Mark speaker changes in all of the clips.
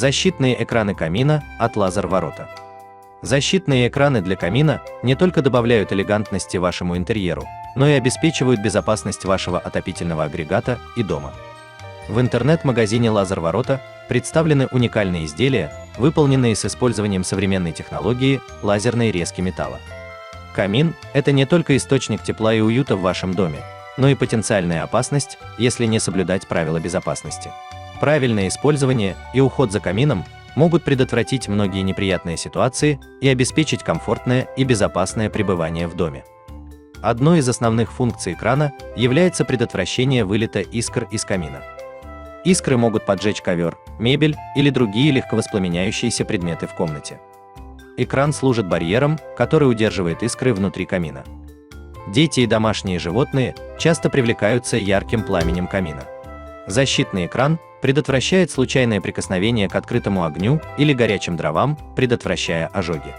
Speaker 1: Защитные экраны камина от Лазер-Ворота. Защитные экраны для камина не только добавляют элегантности вашему интерьеру, но и обеспечивают безопасность вашего отопительного агрегата и дома. В интернет-магазине Лазер-Ворота представлены уникальные изделия, выполненные с использованием современной технологии лазерной резки металла. Камин – это не только источник тепла и уюта в вашем доме, но и потенциальная опасность, если не соблюдать правила безопасности. Правильное использование и уход за камином могут предотвратить многие неприятные ситуации и обеспечить комфортное и безопасное пребывание в доме. Одной из основных функций экрана является предотвращение вылета искр из камина. Искры могут поджечь ковер, мебель или другие легковоспламеняющиеся предметы в комнате. Экран служит барьером, который удерживает искры внутри камина. Дети и домашние животные часто привлекаются ярким пламенем камина. Защитный экран предотвращает случайное прикосновение к открытому огню или горячим дровам, предотвращая ожоги.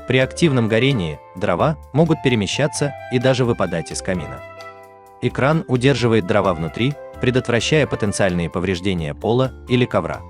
Speaker 1: При активном горении дрова могут перемещаться и даже выпадать из камина. Экран удерживает дрова внутри, предотвращая потенциальные повреждения пола или ковра.